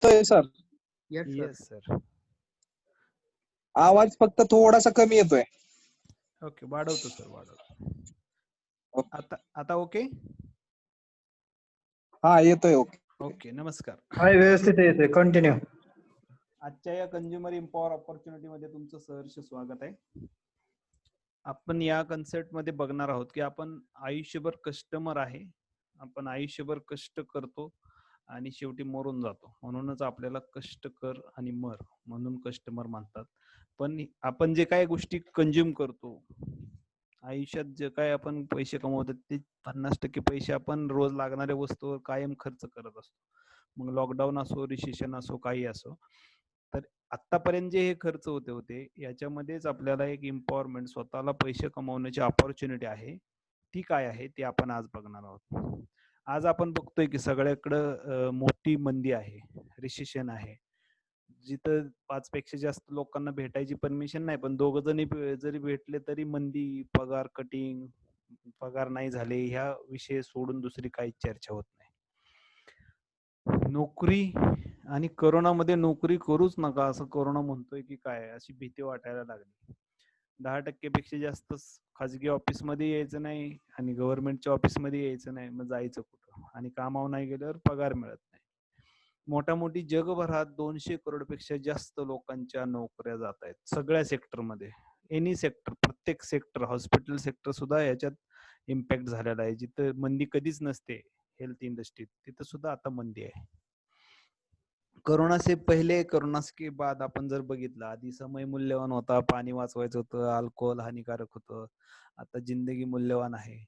Sir yes sir. Yes sir. आवाज फक्त थोडासा कमी येतोय. ओके, वाढवतो सर, वाढवतो. आता ओके. हा येतोय. ओके ओके, नमस्कार. हाय, व्यवस्थित येते. कंटिन्यू. आजच्या या कंझ्युमर इम्पॉवर ऑपॉर्च्युनिटी मध्ये तुमचं सहर्ष स्वागत आहे. आपण या कन्सेप्ट मध्ये बघणार आहोत की आपण आयुष्यभर कस्टमर आहे, आपण आयुष्यभर कष्ट करतो आणि शेवटी मरून जातो. म्हणूनच आपल्याला कष्ट कर आणि मर म्हणून कस्टमर म्हणतात. पण आपण जे काही गोष्टी कंझ्युम करतो आयुष्यात, जे काय आपण पैसे कमवतो ते 50% पैसे आपण रोज लागणाऱ्या वस्तूवर कायम खर्च करत असतो. मग लॉकडाऊन असो, रिसेशन असो, काही असो. तर आतापर्यंत जे हे खर्च होते याच्यामध्येच आपल्याला एक एम्पॉवरमेंट, स्वतःला पैसे कमवण्याची ऑपॉर्च्युनिटी आहे. ती काय आहे ते आपण आज बघणार आहोत. आज आपण बघतोय की सगळ्याकडं मोठी मंदी आहे, रिसेशन आहे. जिथं 5 पेक्षा जास्त लोकांना भेटायची परमिशन नाही, पण 2 जणी जरी भेटले तरी मंदी, पगार कटिंग, पगार नाही झाले, ह्या विषय सोडून दुसरी काही चर्चा होत नाही. नोकरी आणि करोनामध्ये नोकरी करूच नका असं करोना म्हणतोय की काय, अशी भीती वाटायला लागली. 10% पेक्षा जास्त खाजगी ऑफिसमध्ये यायचं नाही आणि गव्हर्नमेंटच्या ऑफिसमध्ये यायचं नाही. मग जायचं कुठं? आणि कामावर नाही गेल्यावर पगार मिळत नाही. मोठ्यामोठी जगभरात 200 करोडपेक्षा जास्त लोकांच्या नोकऱ्या जात आहेत सगळ्या सेक्टरमध्ये. एनी सेक्टर, प्रत्येक सेक्टर, हॉस्पिटल सेक्टर सुद्धा याच्यात इम्पॅक्ट झालेला आहे. जिथं मंदी कधीच नसते हेल्थ इंडस्ट्रीत, तिथं सुद्धा आता मंदी आहे. कोरोना से पहिले, कोरोना के बाद आपण जर बघितलं, आधी समय मूल्यवान होता, पाणी वाचवायचं होतं, अल्कोहोल हानिकारक होतं. आता जिंदगी मूल्यवान आहे.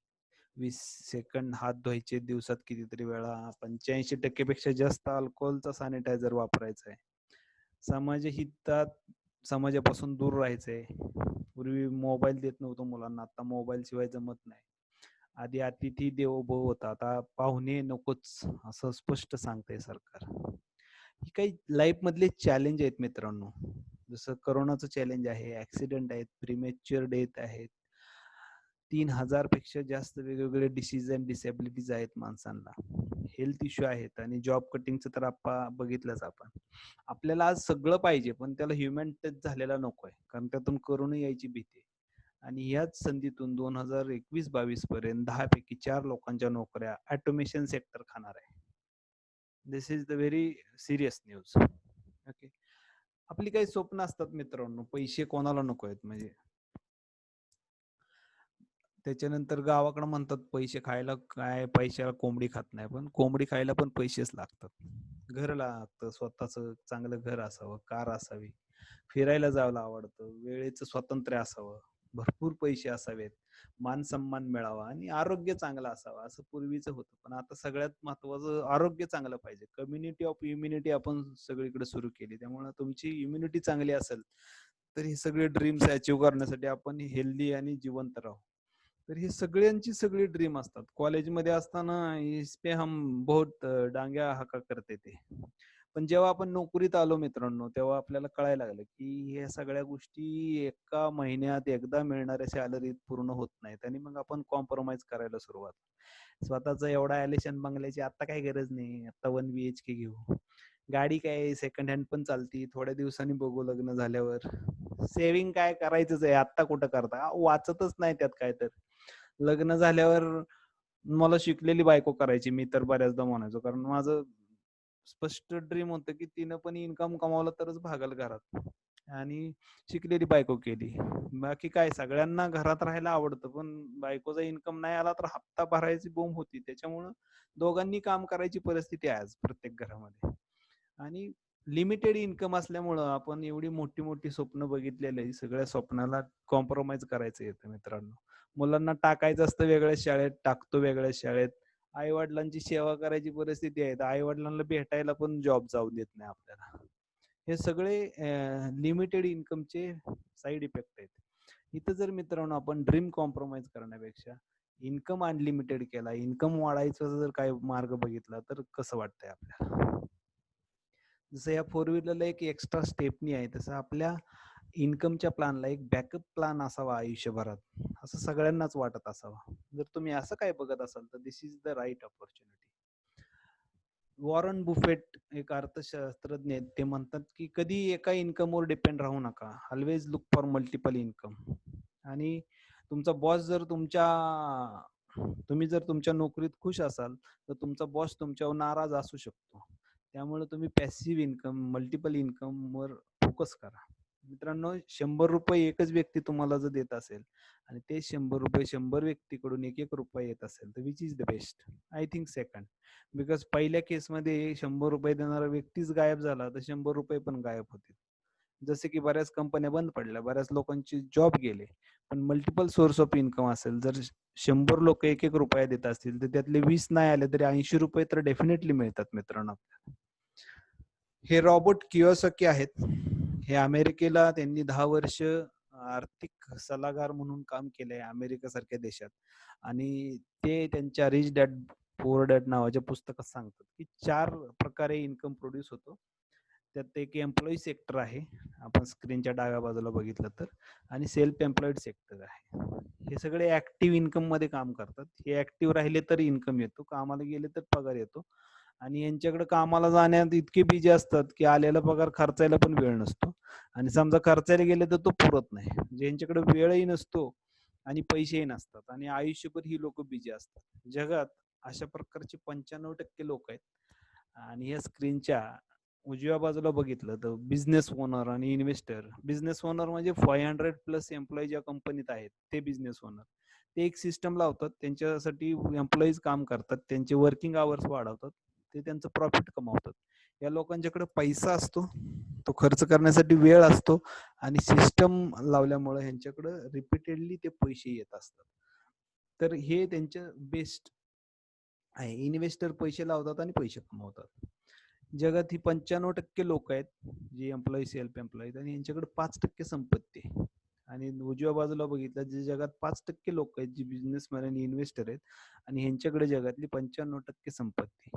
20 सेकंड हात धुवायचे दिवसात कितीतरी वेळा. 85% पेक्षा जास्त अल्कोहोलचा सॅनिटायझर वापरायचा आहे. समाजहितात समाजापासून दूर राहायचंय. पूर्वी मोबाईल देत नव्हतो मुलांना, आता मोबाईल शिवाय जमत नाही. आधी अतिथी देवो भव होता, आता पाहुणे नकोच असं स्पष्ट सांगतंय सरकार. ही काही लाईफ मधले चॅलेंज आहेत मित्रांनो. जसं करोनाचं चॅलेंज आहे, ऍक्सिडेंट आहेत, प्रीमॅच्युअर डेथ आहेत, 3000 पेक्षा जास्त वेगवेगळे डिसीज अँड डिसेबिलिटीज आहेत माणसांना, हेल्थ इश्यू आहेत आणि जॉब कटिंगचं तर आपण बघितलंच. आपल्याला आज सगळं पाहिजे पण त्याला ह्युमन टच झालेला नकोय, कारण त्यातून करोना यायची भीती. आणि याच संधीतून 2021-22 पर्यंत 10 पैकी 4 लोकांच्या नोकऱ्या ऑटोमेशन सेक्टर खाणार आहे. This is the very serious news. Okay, आपली काही स्वप्न असतात मित्रांनो, पैसे कोणाला नको आहेत. म्हणजे त्याच्यानंतर गावाकडे म्हणतात पैसे खायला काय, पैशाला कोंबडी खात नाही, पण कोंबडी खायला पण पैसेच लागतात. घर लागतं, स्वतःच चांगलं घर असावं, कार असावी, फिरायला जायला आवडतं, वेळेचं स्वातंत्र्य असावं, भरपूर पैसे असावेत, मान सन्मान मिळावा आणि आरोग्य चांगलं असावं. असं पूर्वीचं होतं, पण आता सगळ्यात महत्वाचं आरोग्य चांगलं पाहिजे. कम्युनिटी ऑफ इम्युनिटी आपण सगळीकडे सुरू केली, त्यामुळे तुमची इम्युनिटी चांगली असेल तर हे सगळे ड्रीम्स अचीव्ह करण्यासाठी आपण हेल्दी आणि जिवंत राहू. तर ही सगळ्यांची सगळी ड्रीम असतात. कॉलेजमध्ये असताना इसपे हम बहुत डांग्या हाका करते ते, पण जेव्हा आपण नोकरीत आलो मित्रांनो, तेव्हा आपल्याला कळायला लागलं की हे सगळ्या गोष्टी एका महिन्यात एकदा मिळणाऱ्या सॅलरीत पूर्ण होत नाहीत. आणि मग आपण कॉम्प्रोमाइज करायला सुरुवात. स्वतःच एवढा ॲलिशन बंगल्याची आता काही गरज नाही, आता 1 BHK घेऊ. गाडी काय सेकंड हँड पण चालती, थोड्या दिवसांनी बघू लग्न झाल्यावर. सेव्हिंग काय करायचंच आहे, आता कुठं करता, वाचतच नाही त्यात काय. तर लग्न झाल्यावर मला शिकलेली बायको करायची, मी तर बऱ्याचदा म्हणायचो, कारण माझं स्पष्ट ड्रीम होतं की तिनं पण इन्कम कमावलं तरच भागल घरात, आणि शिकलेली बायको केली. बाकी काय, सगळ्यांना घरात राहायला आवडतं, पण बायकोचा इन्कम नाही आला तर हप्ता भरायची बोंब होती. त्याच्यामुळं दोघांनी काम करायची परिस्थिती आहे आज प्रत्येक घरामध्ये. आणि लिमिटेड इन्कम असल्यामुळं आपण एवढी मोठी मोठी स्वप्न बघितलेली, सगळ्या स्वप्नाला कॉम्प्रोमाइज करायचं येतं मित्रांनो. मुलांना टाकायचं असतं वेगळ्या शाळेत, टाकतो वेगळ्या शाळेत. आई वडिलांची सेवा करायची परिस्थिती आहे, आई वडिलांना भेटायला पण जॉब जाऊ देत नाही आपल्याला. हे सगळे लिमिटेड इन्कमचे साईड इफेक्ट आहेत. इथं जर मित्रांनो आपण ड्रीम कॉम्प्रोमाइज करण्यापेक्षा इन्कम अनलिमिटेड केला, इन्कम वाढायचा जर काही मार्ग बघितला तर कसं वाटतंय आपल्याला? जसं या 4 व्हीलरला एक एक्स्ट्रा स्टेपनी आहे, तसं आपल्या इन्कमच्या प्लॅनला एक बॅकअप प्लॅन असावा आयुष्यभरात, असं सगळ्यांनाच वाटत असावं. जर तुम्ही असं काय बघत असाल तर this is the right opportunity. Warren Buffett एक अर्थशास्त्रज्ञ आहेत, ते म्हणतात की कधी एका इन्कमवर डिपेंड राहू नका, always look for multiple income. आणि तुमचा बॉस जर तुम्ही जर तुमच्या नोकरीत खुश असाल तर तुमचा बॉस तुमच्यावर नाराज असू शकतो. त्यामुळे तुम्ही पॅसिव्ह इन्कम, मल्टिपल इन्कम वर फोकस करा. मित्रांनो, 100 रुपये एकच व्यक्ती तुम्हाला जर देत असेल आणि ते 100 रुपये 100 व्यक्तीकडून एक एक रुपये येत असेल तर which is the best? I think second. Because पहिल्या केसमध्ये 100 रुपये देणारा व्यक्तीच गायब झाला तर 100 रुपये पण गायब होतील. जसे की बऱ्याच कंपन्या बंद पडल्या, बऱ्याच लोकांचे जॉब गेले. पण मल्टिपल सोर्स ऑफ इन्कम असेल, जर 100 लोक एक एक रुपया देत असतील तर त्यातले 20 नाही आले तरी 80 रुपये तर डेफिनेटली मिळतात मित्रांनो. हे रॉबर्ट कियोसाकी आहेत. हे अमेरिकेला त्यांनी 10 वर्ष आर्थिक सल्लागार म्हणून काम केलंय अमेरिकेसारख्या देशात. आणि ते त्यांच्या रिच डॅड पुअर डॅड नावाच्या पुस्तकात सांगतात की 4 प्रकारे इन्कम प्रोड्यूस होतो. त्यात एक एम्प्लॉई सेक्टर आहे, आपण स्क्रीनच्या डाव्या बाजूला बघितलं तर, आणि सेल्फ एम्प्लॉईड सेक्टर आहे. हे सगळे ऍक्टिव्ह इन्कम मध्ये काम करतात. हे ऍक्टिव्ह राहिले तर इन्कम येतो, कामाला गेले तर पगार येतो. आणि यांच्याकडे कामाला जाण्यात इतके बिजी असतात की आलेला पगार खर्चायला पण वेळ नसतो. आणि समजा खर्चायला गेले तर तो पुरत नाही. म्हणजे यांच्याकडे वेळही नसतो आणि पैसेही नसतात आणि आयुष्यभर ही लोक बिजी असतात. जगात अशा प्रकारचे 95% लोक आहेत. आणि या स्क्रीनच्या उजव्या बाजूला बघितलं तर बिझनेस ओनर आणि इन्व्हेस्टर. बिझनेस ओनर म्हणजे 500+ एम्प्लॉई ज्या कंपनीत आहेत ते बिझनेस ओनर. ते एक सिस्टम लावतात, त्यांच्यासाठी एम्प्लॉईज काम करतात, त्यांचे वर्किंग आवर्स वाढवतात, ते त्यांचं प्रॉफिट कमावतात. या लोकांच्याकडे पैसा असतो, तो खर्च करण्यासाठी वेळ असतो आणि सिस्टम लावल्यामुळे ह्यांच्याकडे रिपीटेडली ते पैसे येत असतात. तर हे त्यांच्या बेस्ट आहे. इन्व्हेस्टर पैसे लावतात आणि पैसे कमवतात. जगात ही 95% लोक आहेत जे एम्प्लॉई, सेल्फ एम्प्लॉईज, आणि यांच्याकडे 5% संपत्ती आहे. आणि उजव्या बाजूला बघितलं जे जगात 5% लोक आहेत जे बिझनेसमॅन आणि इन्व्हेस्टर आहेत आणि ह्यांच्याकडे जगातली 95% संपत्ती.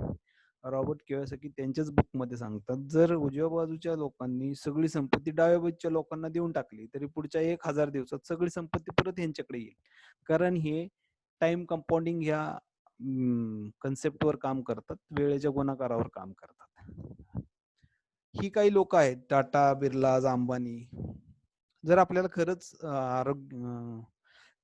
रॉबर्ट कियोसाकी त्यांच्याच बुकमध्ये सांगतात, जर उजव्या बाजूच्या लोकांनी सगळी संपत्ती डाव्या बाजूच्या लोकांना देऊन टाकली तरी पुढच्या 1000 दिवसात सगळी संपत्ती परत ह्यांच्याकडे येईल. कारण हे टाइम कंपाऊंडिंग ह्या कन्सेप्टवर काम करतात, वेळेच्या गुणाकारावर काम करतात. ही काही लोक आहेत, टाटा, बिर्ला, अंबानी. जर आपल्याला खरंच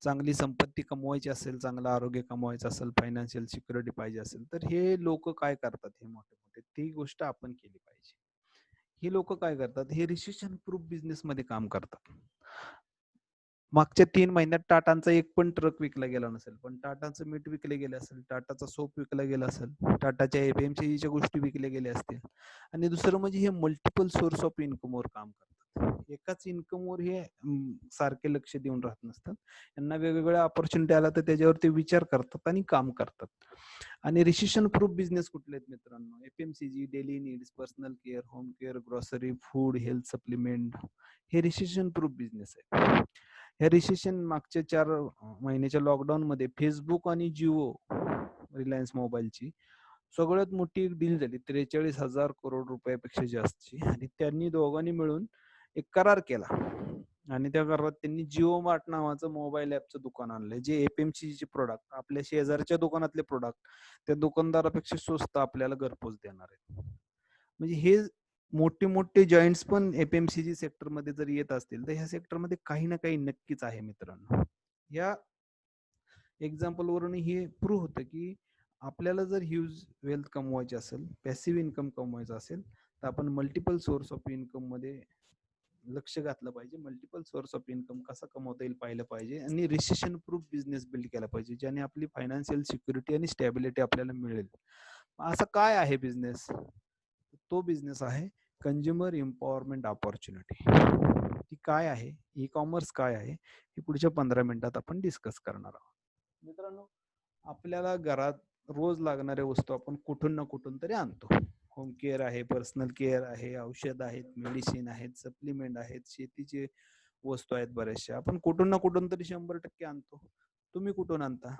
चांगली संपत्ती कमवायची असेल, चांगलं आरोग्य कमवायचं असेल, फायनान्शियल सिक्युरिटी पाहिजे असेल तर हे लोक काय करतात, हे मोठे मोठे, ती गोष्ट आपण केली पाहिजे. ही लोक काय करतात, हे रिसेशन प्रूफ बिझनेस मध्ये काम करतात. मागच्या 3 महिन्यात टाटांचा एक पण ट्रक विकला गेला नसेल, पण टाटाचं मीठ विकले गेले असेल, टाटाचा सोप विकला गेला असेल, टाटाच्या एफएमसीजीच्या गोष्टी विकल्या गेल्या असतील. आणि दुसरं म्हणजे हे मल्टिपल सोर्स ऑफ इन्कमवर काम करतात. एकाच इन्कमवर हे सारखे लक्ष देऊन राहत नसतात. यांना वेगवेगळ्या ऑपॉर्च्युनिटी आला तर त्याच्यावर ते विचार करतात आणि काम करतात. आणि रिसेशन प्रूफ बिझनेस कुठले आहेत मित्रांनो? FMCG, daily needs, personal care, home care, grocery, food, health supplement, हे रिसेशन प्रूफ बिझनेस आहे. या रिसेशन मागच्या 4 महिन्याच्या लॉकडाऊन मध्ये फेसबुक आणि जिओ, रिलायन्स मोबाईलची सगळ्यात मोठी एक डील झाली, 43,000 करोड रुपयापेक्षा जास्तची. आणि त्यांनी दोघांनी मिळून एक करार केला आणि त्या करारात त्यांनी जिओ मार्ट नावाचं मोबाईल ऍपचं दुकान आणलंय, जे एफएमसीजी प्रोडक्ट, आपल्या शेजारच्या दुकानातले प्रोडक्ट त्या दुकानदारापेक्षा स्वस्त आपल्याला घरपोच देणार आहेत. म्हणजे हे मोठे मोठे जॉईंट्स पण एफएमसीजी सेक्टर मध्ये जर येत असतील तर ह्या सेक्टर मध्ये काही ना काही नक्कीच आहे मित्रांनो. या एक्झाम्पल वरून हे प्रूव्ह होतं की आपल्याला जर ह्यूज वेल्थ कमवायची असेल, पॅसिव्ह इन्कम कमवायचं असेल तर आपण मल्टिपल सोर्स ऑफ इन्कम मध्ये लक्ष घातलं पाहिजे. मल्टिपल सोर्स ऑफ इन्कम कसा कमवता येईल पाहिलं पाहिजे आणि रिसेशन प्रूफ बिझनेस बिल्ड केला पाहिजे, ज्याने आपली फायनान्शियल सिक्युरिटी आणि स्टॅबिलिटी आपल्याला मिळेल. असं काय आहे बिझनेस? तो बिझनेस आहे कंझ्युमर एम्पॉवरमेंट ऑपॉर्च्युनिटी. ती काय आहे, ई कॉमर्स काय आहे, हे पुढच्या 15 मिनिटात आपण डिस्कस करणार आहोत. मित्रांनो, आपल्याला घरात रोज लागणाऱ्या वस्तू आपण कुठून ना कुठून तरी आणतो. होम केअर आहे, पर्सनल केअर आहे, औषध आहेत, मेडिसिन आहेत, सप्लिमेंट आहेत, शेतीचे वस्तू आहेत, बऱ्याचशा आपण कुठून ना कुठून तरी 100% आणतो. तुम्ही कुठून आणता?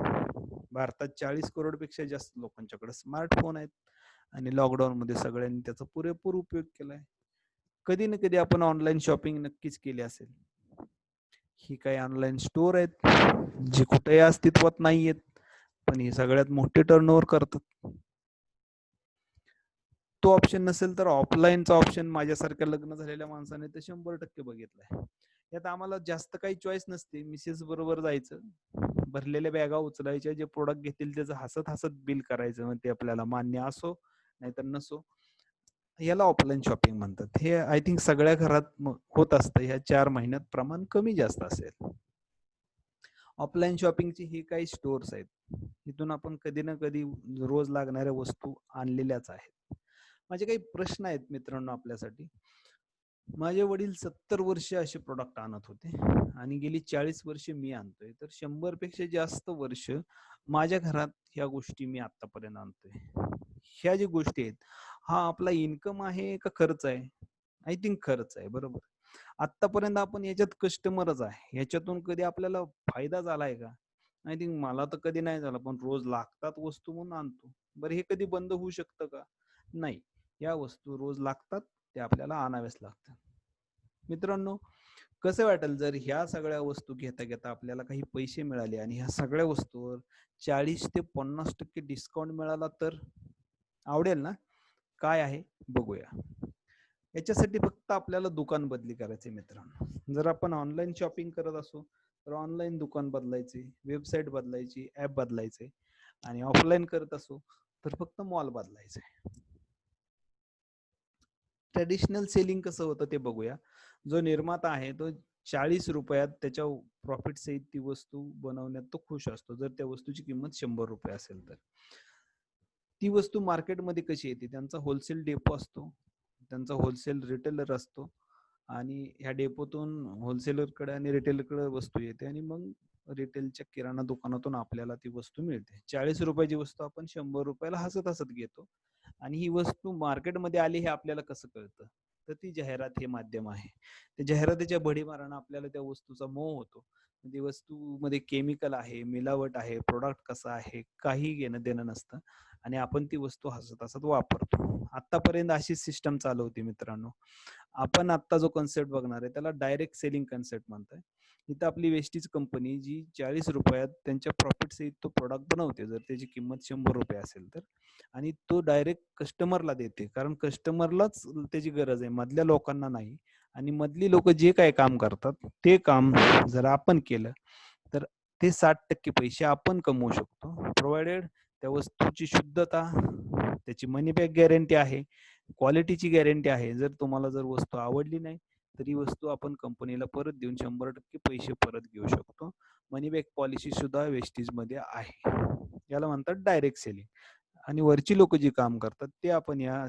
भारतात 40 करोड पेक्षा जास्त लोकांच्याकडे स्मार्टफोन आहेत आणि लॉकडाऊन मध्ये सगळ्यांनी त्याचा पुरेपूर उपयोग केलाय. कधी ना कधी आपण ऑनलाईन शॉपिंग नक्कीच केली असेल. ही काही ऑनलाईन स्टोर आहेत जी कुठेही अस्तित्वात नाहीयेत, पण हे सगळ्यात मोठे टर्नओव्हर करतात. तो ऑप्शन नसेल तर ऑफलाईनचा ऑप्शन माझ्यासारख्या लग्न झालेल्या माणसाने तर 100% बघितलाय. यात आम्हाला जास्त काही चॉईस नसते. मिसेस बरोबर जायचं, भरलेल्या बॅगा उचलायच्या, जे प्रोडक्ट घेतील त्याचं हसत हसत बिल करायचं. मग ते आपल्याला मान्य असो नाहीतर नसो. याला ऑफलाईन शॉपिंग म्हणतात. हे आय थिंक सगळ्या घरात होत असतं. ह्या 4 महिन्यात प्रमाण कमी जास्त असेल. ऑफलाईन शॉपिंगची ही काही स्टोअर्स आहेत. इथून आपण कधी ना कधी रोज लागणाऱ्या वस्तू आणलेल्याच आहेत. माझे काही प्रश्न आहेत मित्रांनो आपल्यासाठी. माझे वडील 70 वर्ष असे प्रोडक्ट आणत होते आणि गेली 40 वर्ष मी आणतोय. तर 100 पेक्षा जास्त वर्ष माझ्या घरात ह्या गोष्टी मी आतापर्यंत आणतोय. ह्या ज्या गोष्टी आहेत, हा आपला इन्कम आहे का खर्च आहे? आय थिंक खर्च आहे, बरोबर. आतापर्यंत आपण याच्यात कस्टमरच आहे. ह्याच्यातून कधी आपल्याला फायदा झालाय का? आय थिंक मला तर कधी नाही झाला, पण रोज लागतात वस्तू म्हणून आणतो. बरं, हे कधी बंद होऊ शकतं का? नाही. या वस्तू रोज लागतात, ते आपल्याला आणाव्याच लागतात. मित्रांनो, कसं वाटेल जर ह्या सगळ्या वस्तू घेता घेता आपल्याला काही पैसे मिळाले आणि ह्या सगळ्या वस्तूवर 40 ते 50% डिस्काउंट मिळाला तर? आवडेल ना? काय आहे बघूया. याच्यासाठी फक्त आपल्याला दुकान बदली करायचे मित्रांनो. जर आपण ऑनलाईन शॉपिंग करत असू तर ऑनलाईन दुकान बदलायचे, वेबसाईट बदलायची, ऍप बदलायचे. आणि ऑफलाईन करत असू तर फक्त मॉल बदलायचे. ट्रेडिशनल सेलिंग कसं होतं ते बघूया. जो निर्माता आहे तो 40 रुपयात त्याच्या प्रॉफिट सहित ती वस्तू बनवण्यात तो खुश असतो, जर त्या वस्तूची किंमत 100 रुपये असेल तर. ती वस्तू मार्केटमध्ये कशी येते? त्यांचा होलसेल डेपो असतो, त्यांचा होलसेल रिटेलर असतो आणि ह्या डेपोतून होलसेलरकडे आणि रिटेलरकडे वस्तू येते आणि मग रिटेलच्या किराणा दुकानातून आपल्याला ती वस्तू मिळते. 40 रुपयाची वस्तू आपण 100 रुपयाला हसत हसत घेतो. आणि ही वस्तू मार्केटमध्ये आली हे आपल्याला कसं कळतं? तर ती जाहिरात हे माध्यम आहे. त्या जाहिरातीच्या भडीमारानं आपल्याला त्या वस्तूचा मोह होतो. ती वस्तूमध्ये केमिकल आहे, मिलावट आहे, प्रोडक्ट कसा आहे, काही घेणं देणं नसतं आणि आपण ती वस्तू हसत हसत वापरतो. आतापर्यंत अशी सिस्टम चालू होती मित्रांनो. आपण आता जो कन्सेप्ट बघणार आहे त्याला डायरेक्ट सेलिंग कन्सेप्ट म्हणताय. इथं आपली वेस्टीज कंपनी जी 40 रुपयात त्यांच्या प्रॉफिट सहित तो प्रोडक्ट बनवते, जर त्याची किंमत 100 रुपये असेल तर, आणि तो डायरेक्ट कस्टमरला देते, कारण कस्टमरलाच त्याची गरज आहे, मधल्या लोकांना नाही. आणि मधली लोक जे काय काम करतात ते काम जर आपण केलं तर ते 60% पैसे आपण कमवू शकतो, प्रोव्हाइडेड त्या वस्तूची शुद्धता, त्याची मनी बॅक गॅरंटी आहे, क्वालिटीची गॅरंटी आहे. जर तुम्हाला जर वस्तू आवडली नाही तर ही वस्तू आपण कंपनीला परत देऊन 100% पैसे परत घेऊ शकतो. मनी बॅक पॉलिसी सुद्धा वेस्टीज मध्ये आहे. याला म्हणतात डायरेक्ट सेलिंग. आणि वरची लोक जी काम करतात ते आपण या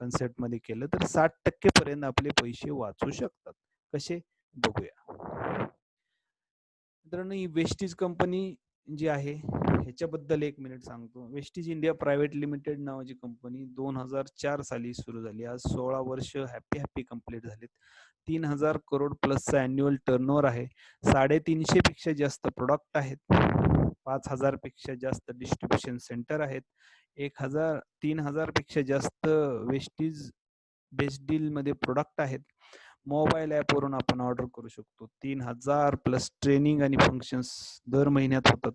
कन्सेप्ट मध्ये केलं तर 60% पर्यंत आपले पैसे वाचू शकतात. कसे बघूया. मित्रांनो, ही वेस्टीज कंपनी जी आहे ह्याच्याबद्दल 1 मिनिट सांगतो. वेस्टीज इंडिया प्रायव्हेट लिमिटेड नावाची कंपनी 2004 साली सुरू झाली. आज 16 वर्ष हॅपी कंप्लीट झालीत. 3000 करोड प्लसचा अॅन्युअल टर्नओव्हर आहे. 350 पेक्षा जास्त प्रोडक्ट आहेत. 5000 पेक्षा जास्त डिस्ट्रीब्युशन सेंटर आहेत. 3000 पेक्षा जास्त वेस्टीज बेस्ट डील मध्ये प्रोडक्ट आहेत. मोबाईल ऍप वरून आपण ऑर्डर करू शकतो. 3000 प्लस ट्रेनिंग आणि फंक्शन्स दर महिन्यात होतात.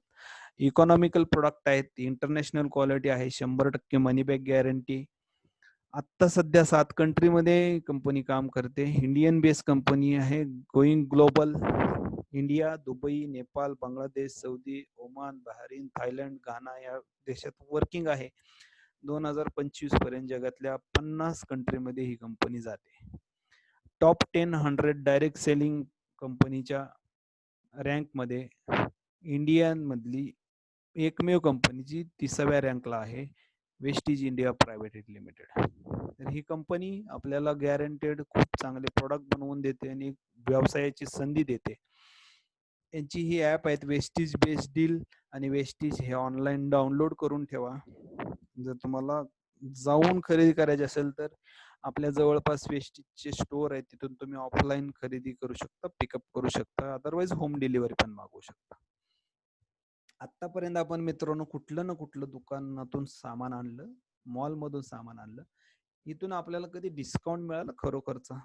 इकॉनॉमिकल प्रोडक्ट आहेत, इंटरनॅशनल क्वालिटी आहे, 100% मनी बॅक गॅरंटी. आत्ता सध्या 7 कंट्रीमध्ये कंपनी काम करते. इंडियन बेस्ड कंपनी आहे, going global. India, Dubai, Nepal, Bangladesh, Saudi, Oman, Bahrain, Thailand, Ghana या देशात वर्किंग आहे. 2025 पर्यंत जगातल्या 50 कंट्रीमध्ये ही कंपनी जाते. टॉप 100 डायरेक्ट सेलिंग कंपनीच्या रँक मध्ये इंडियन मधली एकमेव कंपनी जी 30व्या रँकला आहे, वेस्टीज इंडिया प्रायव्हेट लिमिटेड. तर ही कंपनी आपल्याला गॅरंटेड खूप चांगले प्रोडक्ट बनवून देते आणि व्यवसायाची संधी देते. यांची ही ऍप आहेत, वेस्टीज बेस्ट डील आणि वेस्टीज, हे ऑनलाईन डाउनलोड करून ठेवा. जर तुम्हाला जाऊन खरेदी करायची असेल तर आपल्या जवळपास वेस्टीजचे स्टोअर आहे, तिथून तुम्ही ऑफलाईन खरेदी करू शकता, पिकअप करू शकता, अदरवाईज होम डिलिव्हरी पण मागवू शकता. आतापर्यंत आपण मित्रांनो कुठलं ना कुठलं दुकानातून सामान आणलं, मॉल मधून सामान आणलं, इथून आपल्याला कधी डिस्काउंट मिळाला खरोखरचा?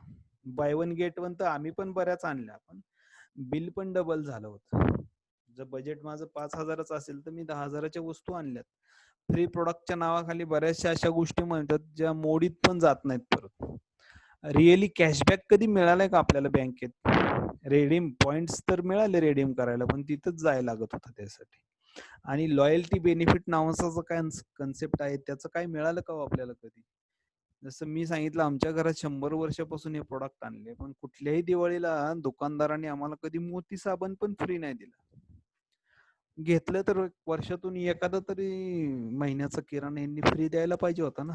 बाय वन गेट वन तर आम्ही पण बऱ्याच आणल्या, पण बिल पण डबल झालं होतं. जर बजेट माझं 5000च असेल तर मी 10,000च्या वस्तू आणल्यात, फ्री प्रोडक्टच्या नावाखाली बऱ्याचशा अशा गोष्टी म्हणतात ज्या मोडीत पण जात नाहीत परत. रिअली कॅशबॅक कधी मिळालाय का आपल्याला बँकेत? रेडीम पॉइंट्स तर मिळाले रेडीम करायला, पण तिथंच जायला लागत होतं त्यासाठी. आणि लॉयल्टी बेनिफिट नावाचा जो काय कन्सेप्ट आहे त्याचं काय मिळालं का हो आपल्याला कधी? जसं मी सांगितलं, आमच्या घरात 100 वर्षापासून हे प्रोडक्ट आणले, पण कुठल्याही दिवाळीला दुकानदारांनी आम्हाला कधी मोती साबण पण फ्री नाही दिला. घेतलं तर वर्षातून एखादा तरी महिन्याचा किराणा यांनी फ्री द्यायला पाहिजे होता ना.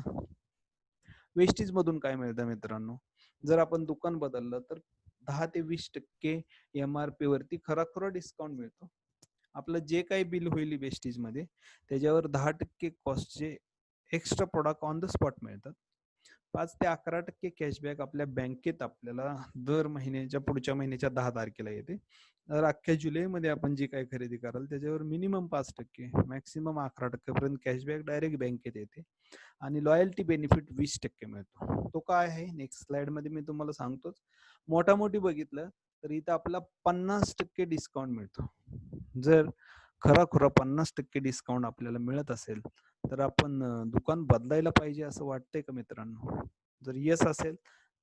वेस्टेज मधून काय मिळतं मित्रांनो? जर आपण दुकान बदललं तर 10 ते 20% MRP वरती खरा डिस्काउंट मिळतो. आपलं जे काही बिल होईल वेस्टेज मध्ये त्याच्यावर 10% कॉस्टचे extra product on the spot मिळतात. 5 ते 11% कॅशबॅक आपल्या बँकेत आपल्याला दर महिन्याच्या पुढच्या महिन्याच्या 10 तारखेला येते. तर अख्ख्या जुलैमध्ये आपण जी काही खरेदी कराल त्याच्यावर मिनिमम 5%, मॅक्सिमम 11% पर्यंत कॅशबॅक डायरेक्ट बँकेत येते. आणि लॉयल्टी बेनिफिट 20% मिळतो. तो काय आहे नेक्स्ट स्लाइड मध्ये मी तुम्हाला सांगतोच. मोठी बघितलं तर इथं आपला 50% डिस्काउंट मिळतो. जर खरा 50% डिस्काउंट आपल्याला मिळत असेल तर आपण दुकान बदलायला पाहिजे असं वाटतंय का मित्रांनो? जर येस असेल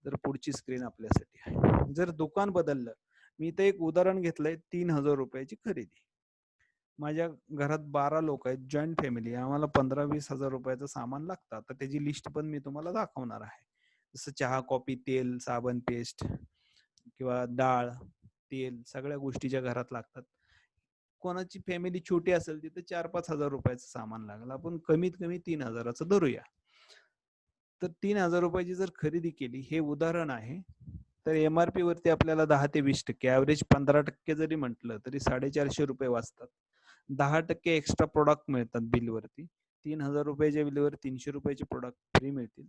तर पुढची स्क्रीन आपल्यासाठी आहे. जर दुकान बदललं, मी इथं एक उदाहरण घेतलंय, 3,000 रुपयाची खरेदी. माझ्या घरात 12 लोक आहेत, जॉईंट फॅमिली. आम्हाला 15-20 हजार रुपयाचं सामान लागतं. आता त्याची लिस्ट पण मी तुम्हाला दाखवणार आहे. जसं चहा, कॉफी, तेल, साबण, पेस्ट किंवा डाळ, तेल, सगळ्या गोष्टी ज्या घरात लागतात. कोणाची फॅमिली छोटी असेल तिथे 4-5 हजार रुपयाचं सामान लागलं. आपण कमीत कमी 3,000चं धरूया. तर 3,000 रुपयाची जर खरेदी केली, हे उदाहरण आहे, तर MRP वरती आपल्याला 10 ते 20%, ऍव्हरेज 15% जरी म्हटलं तरी 450 रुपये वाचतात. 10% एक्स्ट्रा प्रोडक्ट मिळतात बिलवरती. 3,000 रुपयाच्या बिलवर 300 रुपयाचे प्रोडक्ट फ्री मिळतील.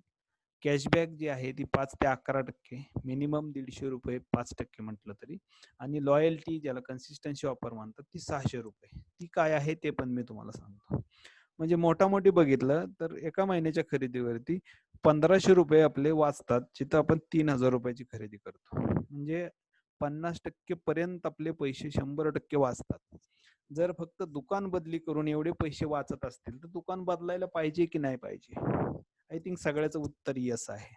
कॅशबॅक जी आहे ती 5 ते 11%, मिनिमम 150 रुपये, 5% म्हटलं तरी. आणि लॉयल्टी ज्याला कन्सिस्टन्सी ऑफर म्हणतात ती 600 रुपये. ती काय आहे ते पण मी तुम्हाला सांगतो. म्हणजे मोठी बघितलं तर एका महिन्याच्या खरेदीवरती 1,500 रुपये आपले वाचतात, जिथं आपण 3,000 रुपयाची खरेदी करतो. म्हणजे 50% पर्यंत आपले पैसे 100% वाचतात. जर फक्त दुकान बदली करून एवढे पैसे वाचत असतील तर दुकान बदलायला पाहिजे की नाही पाहिजे? आय थिंक सगळ्याचं उत्तर येस आहे.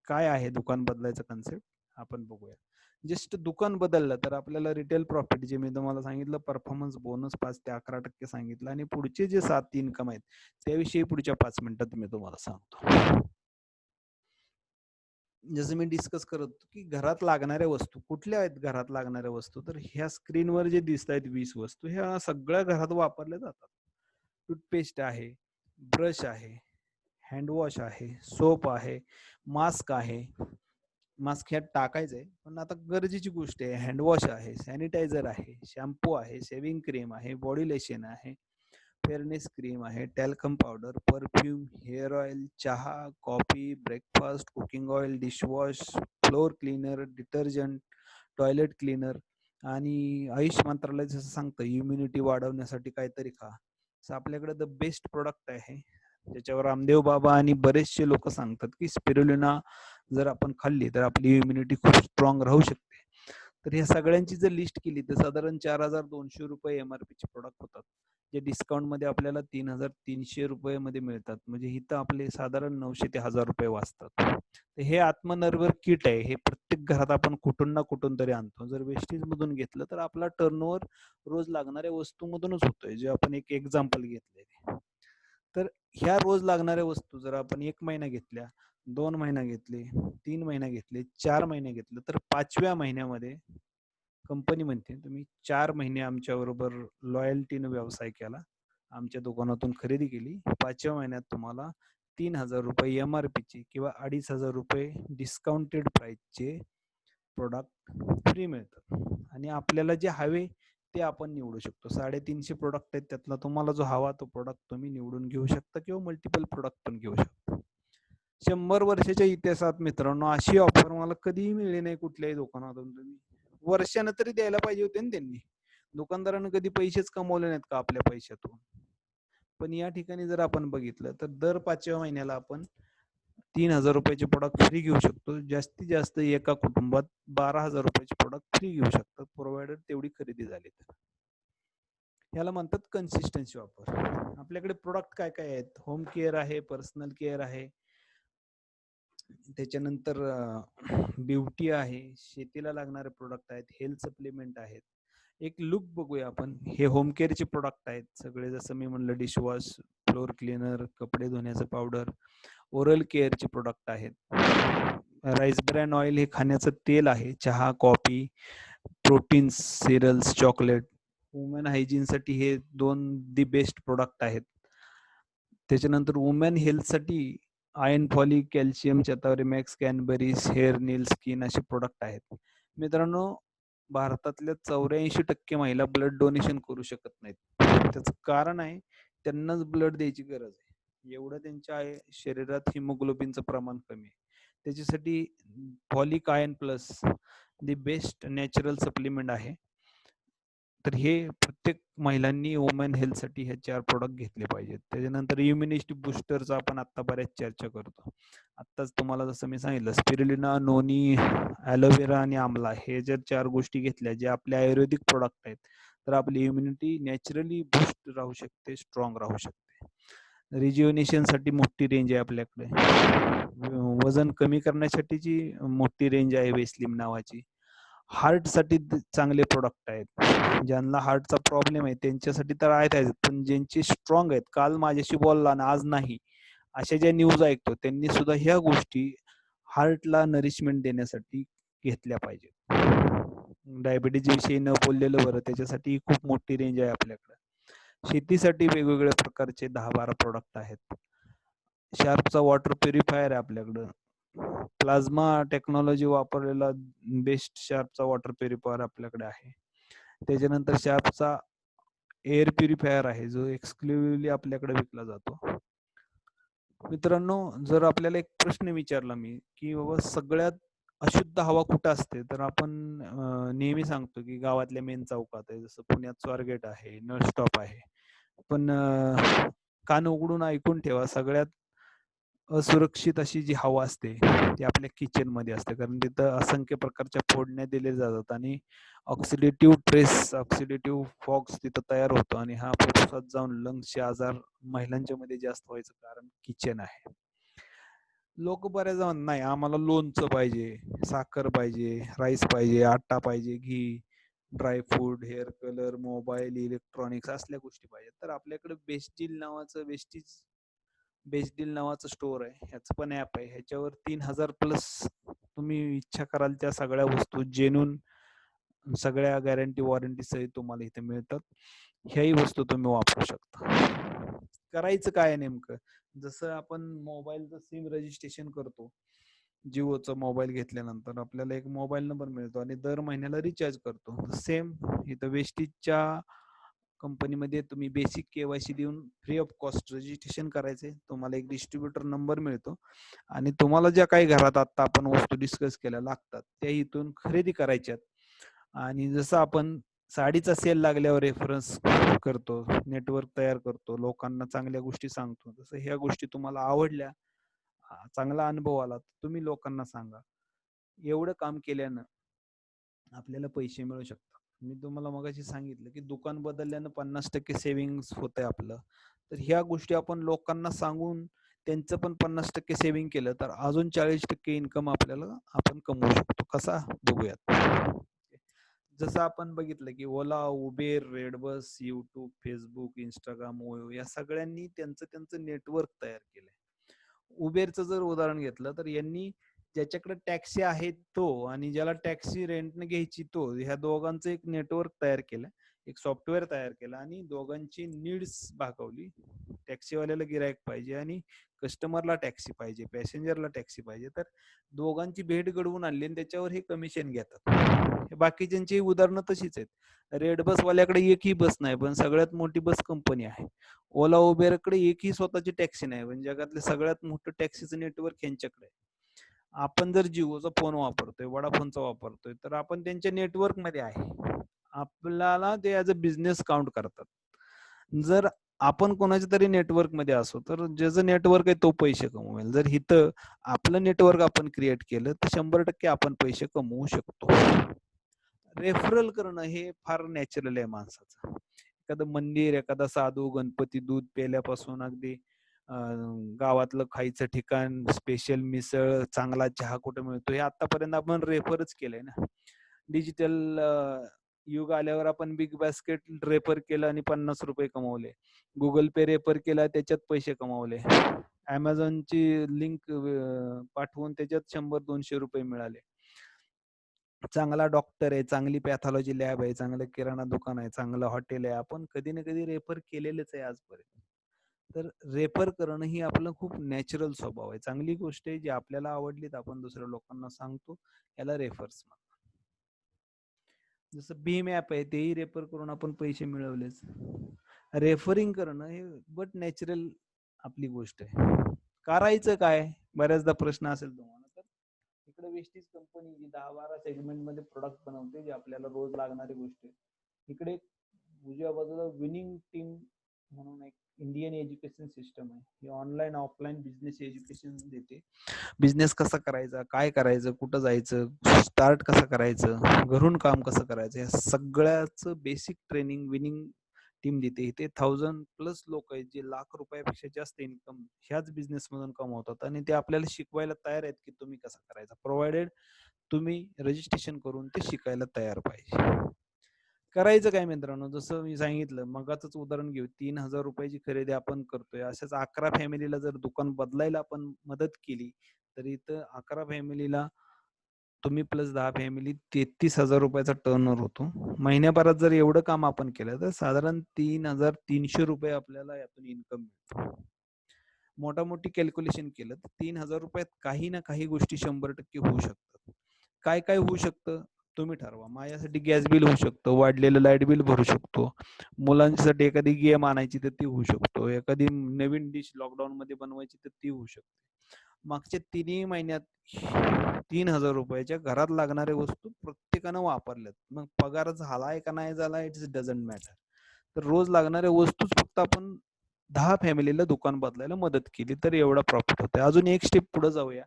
काय आहे दुकान बदलायचं कन्सेप्ट आपण बघूया. जस्ट दुकान बदललं तर आपल्याला रिटेल प्रॉफिट, जे मी तुम्हाला सांगितलं, परफॉर्मन्स बोनस 5 ते 11% सांगितलं, आणि पुढचे जे 7 इन्कम आहेत त्याविषयी पुढच्या 5 मिनिटात मी तुम्हाला सांगतो. जसं मी डिस्कस करत होतो की घरात लागणाऱ्या वस्तू कुठल्या आहेत. घरात लागणाऱ्या वस्तू तर ह्या स्क्रीनवर जे दिसत आहेत 20 वस्तू, ह्या सगळ्या घरात वापरल्या जातात. टूथपेस्ट आहे, ब्रश आहे, हँडवॉश आहे, सोप आहे, मास्क आहे. मास्क ह्यात टाकायचंय पण आता गरजेची गोष्ट आहे. हँडवॉश आहे, सॅनिटायझर आहे, शॅम्पू आहे, शेव्हिंग क्रीम आहे, बॉडी लोशन आहे, फेअरनेस क्रीम आहे, talcum powder, perfume, hair oil, चहा, coffee, breakfast, cooking oil, dishwash, floor cleaner, detergent, toilet cleaner. आणि आयुष मंत्रालय जसं सांगतं इम्युनिटी वाढवण्यासाठी काहीतरी खा, असं आपल्याकडे द बेस्ट प्रोडक्ट आहे. त्याच्यावर रामदेव बाबा आणि बरेचसे लोक सांगतात की स्पिरुलिना जर आपण खाल्ली तर आपली इम्युनिटी खूप स्ट्रॉंग राहू शकते. तर ह्या सगळ्यांची जर लिस्ट केली तर साधारण 4,200 रुपये MRP चे प्रोडक्ट होतात, जे डिस्काउंट मध्ये आपल्याला 3,300 रुपये मध्ये मिळतात. म्हणजे इथं आपले साधारण 900 ते 1,000 रुपये वाचतात. तर हे आत्मनिर्भर किट आहे. हे प्रत्येक घरात आपण कुठून ना कुठून तरी आणतो. जर वेस्टेज मधून घेतलं तर आपला टर्नओव्हर रोज लागणाऱ्या वस्तूमधूनच होतोय, जे आपण एक एक्झाम्पल घेतलंय. तर ह्या रोज लागणाऱ्या वस्तू जर आपण 1 महिना घेतल्या, 2 महिना घेतले, 3 महिना घेतले, 4 महिने घेतले, तर 5व्या महिन्यामध्ये कंपनी म्हणते तुम्ही 4 महिने आमच्या बरोबर लॉयल्टीने व्यवसाय केला, आमच्या दुकानातून खरेदी केली, 5व्या महिन्यात तुम्हाला 3,000 रुपये MRP चे किंवा 2,500 रुपये डिस्काउंटेड प्राइसचे प्रोडक्ट फ्री मिळतात. आणि आपल्याला जे हवे ते आपण निवडू शकतो. 350 प्रोडक्ट आहेत, त्यातला तुम्हाला जो हवा तो प्रोडक्ट तुम्ही निवडून घेऊ शकता किंवा मल्टिपल प्रोडक्ट पण घेऊ शकता. 100 वर्षाच्या इतिहासात मित्रांनो अशी ऑफर मला कधीही मिळली नाही कुठल्याही दुकानातून. तुम्ही वर्षानं तरी द्यायला पाहिजे होते ना त्यांनी. दुकानदारांनी कधी पैसेच कमवले नाहीत का आपल्या पैशातून? पण या ठिकाणी जर आपण बघितलं तर दर 5व्या महिन्याला आपण 3,000 रुपयाचे प्रोडक्ट फ्री घेऊ शकतो. जास्तीत जास्त एका कुटुंबात 12,000 रुपयाचे प्रोडक्ट फ्री घेऊ शकतात, प्रोव्हायडर तेवढी खरेदी झाली तर. ह्याला म्हणतात कन्सिस्टन्सी वापर. आपल्याकडे प्रोडक्ट काय काय आहेत? होम केअर आहे, पर्सनल केअर आहे, त्याच्यानंतर ब्युटी आहे, शेतीला लागणारे प्रोडक्ट आहेत, हेल्थ सप्लिमेंट आहेत. एक लुक बघूया आपण. हे होम केअरचे प्रोडक्ट आहेत सगळे, जसं मी म्हणलं डिशवॉश, फ्लोअर क्लीनर, कपडे धुण्याचं पावडर. ओरल केअरचे प्रोडक्ट आहेत. राईस ब्रॅन ऑइल हे खाण्याचं तेल आहे. चहा, coffee, proteins, cereals, chocolate. Woman हायजीनसाठी हे 2 दी बेस्ट प्रोडक्ट आहेत. त्याच्यानंतर वुमन हेल्थसाठी आयर्न, फॉलिक, कॅल्शियम, चॅथावरिमॅक्स, कॅनबरीज, हेअर, नील, स्किन असे प्रोडक्ट आहेत. मित्रांनो, भारतातल्या 84% महिला ब्लड डोनेशन करू शकत नाहीत. त्याचं कारण आहे, त्यांनाच ब्लड द्यायची गरज आहे. एवढं त्यांच्या शरीरात हिमोग्लोबिनचं प्रमाण कमी आहे. त्याच्यासाठी folic iron plus the best natural supplement आहे. तर हे प्रत्येक महिलांनी वुमन हेल्थसाठी हे 4 प्रोडक्ट घेतले पाहिजेत. त्याच्यानंतर इम्युनिटी बुस्टरचा आपण आता बऱ्याच चर्चा करतो. आत्ताच तुम्हाला जसं मी सांगितलं, स्पिरुलिना, नोनी, ॲलोवेरा आणि आमला हे जर 4 गोष्टी घेतल्या, जे आपले आयुर्वेदिक प्रोडक्ट आहेत, तर आपली इम्युनिटी नॅचरली बूस्ट राहू शकते, स्ट्रॉंग राहू शकते. रिज्युनेशनसाठी मोठी रेंज आहे आपल्याकडे. वजन कमी करण्यासाठीची मोठी रेंज आहे वेस्लिम नावाची. हार्टसाठी चांगले प्रोडक्ट आहेत. ज्यांना हार्टचा प्रॉब्लेम आहे त्यांच्यासाठी तर आहेत, पण ज्यांचे स्ट्रॉंग आहेत, काल माझ्याशी बोलला ना आज नाही, अशा ज्या न्यूज ऐकतो त्यांनी सुद्धा ह्या गोष्टी हार्टला नरिशमेंट देण्यासाठी घेतल्या पाहिजेत. डायबिटीज विषयी न बोललेलं बरं, त्याच्यासाठी खूप मोठी रेंज आहे आपल्याकडे. शेतीसाठी वेगवेगळ्या प्रकारचे 10-12 प्रोडक्ट आहेत. शार्पचा वॉटर प्युरिफायर आहे आपल्याकडं. प्लाझ्मा टेक्नॉलॉजी वापरलेला बेस्ट शार्पचा वॉटर प्युरिफायर आपल्याकडे आहे. त्याच्यानंतर शार्पचा एअर प्युरिफायर आहे, जो एक्सक्लुसिव्हली आपल्याकडे विकला जातो. मित्रांनो, जर आपल्याला एक प्रश्न विचारला मी, की बाबा सगळ्यात अशुद्ध हवा कुठं असते, तर आपण नेहमी सांगतो की गावातल्या मेन चौकात आहे. जसं पुण्यात स्वारगेट आहे, नळ स्टॉप आहे. पण कान उघडून ऐकून ठेवा, सगळ्यात असुरक्षित अशी जी हवा असते ती आपल्या किचन मध्ये असते. कारण तिथं असंख्य प्रकारच्या फोडण्या दिल्या जातात आणि ऑक्सिडेटिव्ह फॉक्स तिथं तयार होतो आणि हा फुफ्फुसात जाऊन लंग्सचे आजार महिलांच्या मध्ये जास्त व्हायचं कारण किचन आहे. लोक बऱ्याच जण नाही, आम्हाला लोणचं पाहिजे, साखर पाहिजे, राईस पाहिजे, आटा पाहिजे, घी, dry food, hair colour, mobile, electronics असल्या गोष्टी पाहिजेत. तर आपल्याकडे बेस्टील नावाचं स्टोअर आहे. ह्याचं पण ऍप आहे. ह्याच्यावर 3000 प्लस तुम्ही इच्छा कराल त्या सगळ्या वस्तू जेन्युइन, सगळ्या गॅरंटी वॉरंटी सहित तुम्हाला इथे मिळतात. ह्याही वस्तू तुम्ही वापरू शकता. करायचं काय नेमकं, जसं आपण मोबाईलचं सिम रजिस्ट्रेशन करतो, जिओचा मोबाईल घेतल्यानंतर आपल्याला एक मोबाईल नंबर मिळतो आणि दर महिन्याला रिचार्ज करतो. सेम इथं वेस्टीजच्या कंपनीमध्ये तुम्ही बेसिक केवायसी देऊन फ्री ऑफ कॉस्ट रजिस्ट्रेशन करायचे. तुम्हाला एक डिस्ट्रीब्युटर नंबर मिळतो आणि तुम्हाला ज्या काही घरात आता आपण वस्तू डिस्कस केल्या लागतात त्या इथून खरेदी करायच्यात. आणि जसं आपण साडीचा सेल लागल्यावर रेफरन्स करतो, नेटवर्क तयार करतो, लोकांना चांगल्या गोष्टी सांगतो, जसं ह्या गोष्टी तुम्हाला आवडल्या, चांगला अनुभव आला, तुम्ही लोकांना सांगा. एवढं काम केल्यानं आपल्याला पैसे मिळू शकतात. मी तुम्हाला मगाशी सांगितलं की दुकान बदलल्यानं 50% सेव्हिंग्स होतंय आपलं. तर ह्या गोष्टी आपण लोकांना सांगून त्यांचं पण 50% सेव्हिंग केलं तर अजून 40% इन्कम आपण कमवू शकतो. कसा बघूयात. जसं आपण बघितलं की Ola, Uber, Redbus, YouTube, Facebook, Instagram, OYO या सगळ्यांनी त्यांचं नेटवर्क तयार केलंय. उबेरचं जर उदाहरण घेतलं तर यांनी ज्याच्याकडे टॅक्सी आहे तो आणि ज्याला टॅक्सी रेंटने घ्यायची तो, ह्या दोघांचं एक नेटवर्क तयार केलं, एक सॉफ्टवेअर तयार केलं आणि दोघांची नीड्स भागवली. टॅक्सीवाल्याला गिरायक पाहिजे आणि कस्टमरला टॅक्सी पाहिजे, पॅसेंजरला टॅक्सी पाहिजे, तर दोघांची भेट घडवून आणली आणि त्याच्यावर हे कमिशन घेतात. बाकीच्यांची उदाहरणं तशीच आहेत. रेड बस वाल्याकडे एकही बस नाही पण सगळ्यात मोठी बस कंपनी आहे. ओला, उबेरकडे एकही स्वतःची टॅक्सी नाही पण जगातलं सगळ्यात मोठं टॅक्सीचं नेटवर्क यांच्याकडे आहे. आपण जर जिओचा फोन वापरतोय, वडाफोनचा वापरतोय, तर आपण त्यांच्या नेटवर्क मध्ये आहे. आपल्याला ते ऍज अ बिझनेस काउंट करतात. जर आपण कोणाच्या तरी नेटवर्क मध्ये असो तर ज्याचं नेटवर्क आहे तो पैसे कमवेल. जर इथं आपलं नेटवर्क आपण क्रिएट केलं तर 100% आपण पैसे कमवू शकतो. रेफरल करणं हे फार नॅचरल आहे माणसाचं. एखादं मंदिर, एखादा साधू, गणपती, दूध पेल्यापासून अगदी गावातलं खायचं ठिकाण, स्पेशल मिसळ, चांगला चहा कुठे मिळतो, हे आतापर्यंत आपण रेफरच केलंय ना. डिजिटल युग आल्यावर आपण बिग बास्केट रेफर केलं आणि ₹50 कमवले. गुगल पे रेफर केला, त्याच्यात पैसे कमवले. Amazonची लिंक पाठवून त्याच्यात ₹100-200 मिळाले. चांगला डॉक्टर आहे, चांगली पॅथॉलॉजी लॅब आहे, चांगलं किराणा दुकान आहे, चांगलं हॉटेल आहे. आपण कधी ना कधी रेफर केलेलंच आहे आजपर्यंत. तर रेफर करणं ही आपलं खूप नॅचरल स्वभाव आहे. चांगली गोष्ट आहे, जी आपल्याला आवडली तर आपण दुसऱ्या लोकांना सांगतो. याला रेफर्स म्हणतात. जसं भीम ॲप आहे, तेही रेफर करून आपण पैसे मिळवलेच. रेफरिंग करणं हे बट नॅचरल आपली गोष्ट आहे. करायचं काय? बऱ्याचदा प्रश्न असेल तुम्हाला. तर इकडे वेस्टीज कंपनी जी 10-12 सेगमेंटमध्ये प्रॉडक्ट बनवते, जे आपल्याला रोज लागणारी गोष्ट आहे. इकडे उजव्या बाजूला विनिंग टीम म्हणून एक इंडियन एज्युकेशन सिस्टम आहे. ही ऑनलाईन ऑफलाईन बिझनेस एज्युकेशन देते. बिझनेस कसा करायचा, काय करायचं, कुठं जायचं, स्टार्ट कसं करायचं, घरून काम कसं करायचं, या सगळ्याचं बेसिक ट्रेनिंग विनिंग टीम देते. इथे 1000+ लोक आहेत, जे लाख रुपयापेक्षा जास्त इन्कम ह्याच बिझनेस मधून कमवतात आणि ते आपल्याला शिकवायला तयार आहेत की तुम्ही कसा करायचा, प्रोव्हाइडेड तुम्ही रजिस्ट्रेशन करून ते शिकायला तयार पाहिजे. करायचं काय मित्रांनो, जसं मी सांगितलं मगाचच उदाहरण घेऊ, ₹3000 खरेदी आपण करतोय, अशाच 11 फॅमिलीला जर दुकान बदलायला आपण मदत केली, तर इथं 11 फॅमिलीला तुम्ही प्लस 10 फॅमिली ₹33,000 टर्नओव्हर होतो. महिन्याभरात जर एवढं काम आपण केलं तर साधारण ₹3,300 आपल्याला यातून इन्कम मिळतो. मोठी कॅल्क्युलेशन केलं तर ₹3,000 काही ना काही गोष्टी 100% होऊ शकतात. काय काय होऊ शकतं तुम्ही ठरवा. माझ्यासाठी गॅस बिल होऊ शकतं, वाढलेलं लाईट बिल भरू शकतो, मुलांसाठी एखादी गेम आणायची तर ती होऊ शकतो, एखादी नवीन डिश लॉकडाऊनमध्ये बनवायची तर ती होऊ शकते. मागच्या 3 महिन्यात ₹3,000 घरात लागणाऱ्या वस्तू प्रत्येकानं वापरल्यात. मग पगार झालाय का नाही झाला इट डझंट मॅटर. तर रोज लागणाऱ्या वस्तूच फक्त आपण 10 फॅमिलीला दुकान बदलायला मदत केली तर एवढा प्रॉफिट होतोय. अजून एक स्टेप पुढे जाऊया.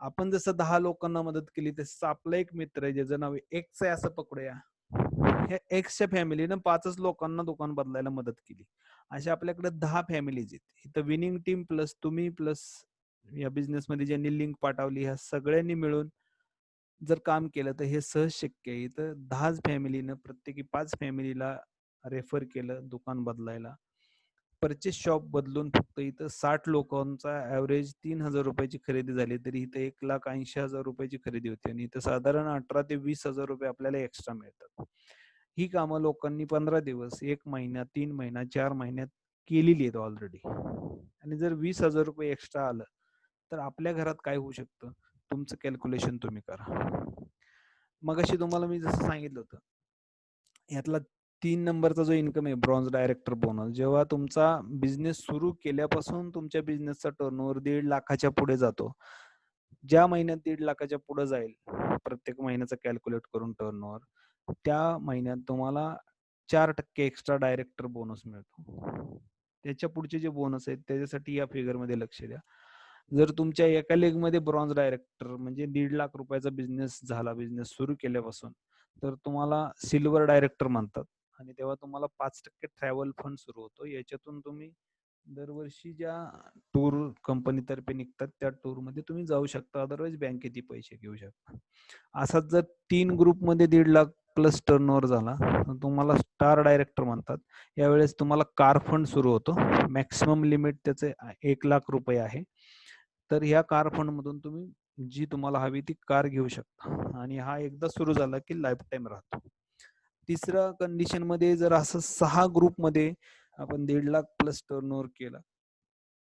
आपण जसं 10 लोकांना मदत केली तसं आपला एक मित्र आहे ज्याचं नाव एक्स आहे असं पकडूया. ह्या एक्सच्या फॅमिलीनं 5च लोकांना दुकान बदलायला मदत केली. अशा आपल्याकडे 10 फॅमिलीज आहेत. इथं विनिंग टीम प्लस तुम्ही प्लस या बिझनेसमध्ये ज्यांनी लिंक पाठवली, ह्या सगळ्यांनी मिळून जर काम केलं तर हे सहज शक्य आहे. इथं 10च फॅमिलीनं प्रत्येकी 5 फॅमिलीला रेफर केलं दुकान बदलायला. परचेस शॉप बदलून फक्त इथं 60 लोकांचा ॲव्हरेज ₹3,000 खरेदी झाली, तरी इथं ₹1,80,000 खरेदी होती आणि इथं साधारण ₹18,000 ते ₹20,000 आपल्याला एक्स्ट्रा मिळतात. ही कामं लोकांनी 15 दिवस, 1 महिना, 3 महिना, 4 महिन्यात केलेली आहेत ऑलरेडी. आणि जर ₹20,000 एक्स्ट्रा आलं, तर आपल्या घरात काय होऊ शकतं? तुमचं कॅल्क्युलेशन तुम्ही करा. मगाशी तुम्हाला मी जसं सांगितलं होतं, यातला 3 नंबरचा जो इन्कम आहे ब्रॉन्झ डायरेक्टर बोनस, जेव्हा तुमचा बिझनेस सुरू केल्यापासून तुमच्या बिझनेसचा टर्नओव्हर 1.5 लाखाच्या पुढे जातो. ज्या महिन्यात 1.5 लाखाच्या पुढे जाईल, प्रत्येक महिन्याचं कॅल्क्युलेट करून टर्नओव्हर, त्या महिन्यात तुम्हाला 4% एक्स्ट्रा डायरेक्टर बोनस मिळतो. त्याच्या पुढचे जे बोनस आहेत त्याच्यासाठी या फिगरमध्ये लक्ष द्या. जर तुमच्या एका लेगमध्ये ब्रॉन्झ डायरेक्टर म्हणजे ₹1.5 लाख बिझनेस झाला, बिझनेस सुरू केल्यापासून, तर तुम्हाला सिल्वर डायरेक्टर म्हणतात आणि तेव्हा तुम्हाला 5% ट्रॅव्हल फंड सुरू होतो. याच्यातून तुम्ही दरवर्षी ज्या टूर कंपनीतर्फे निघतात त्या टूरमध्ये तुम्ही जाऊ शकता. अदरवाईज बँकेतही पैसे घेऊ शकता. असाच जर 3 ग्रुपमध्ये 1.5 लाख प्लस टर्नओव्हर झाला, तर तुम्हाला स्टार डायरेक्टर म्हणतात. यावेळेस तुम्हाला कार फंड सुरू होतो. मॅक्सिमम लिमिट त्याचे ₹1,00,000 आहे. तर ह्या कार फंडमधून तुम्ही जी तुम्हाला हवी ती कार घेऊ शकता आणि हा एकदा सुरू झाला की लाईफ टाईम राहतो. तिसऱ्या कंडिशन मध्ये जर असं 6 ग्रुपमध्ये आपण 1.5 लाख प्लस टर्नओव्हर केला,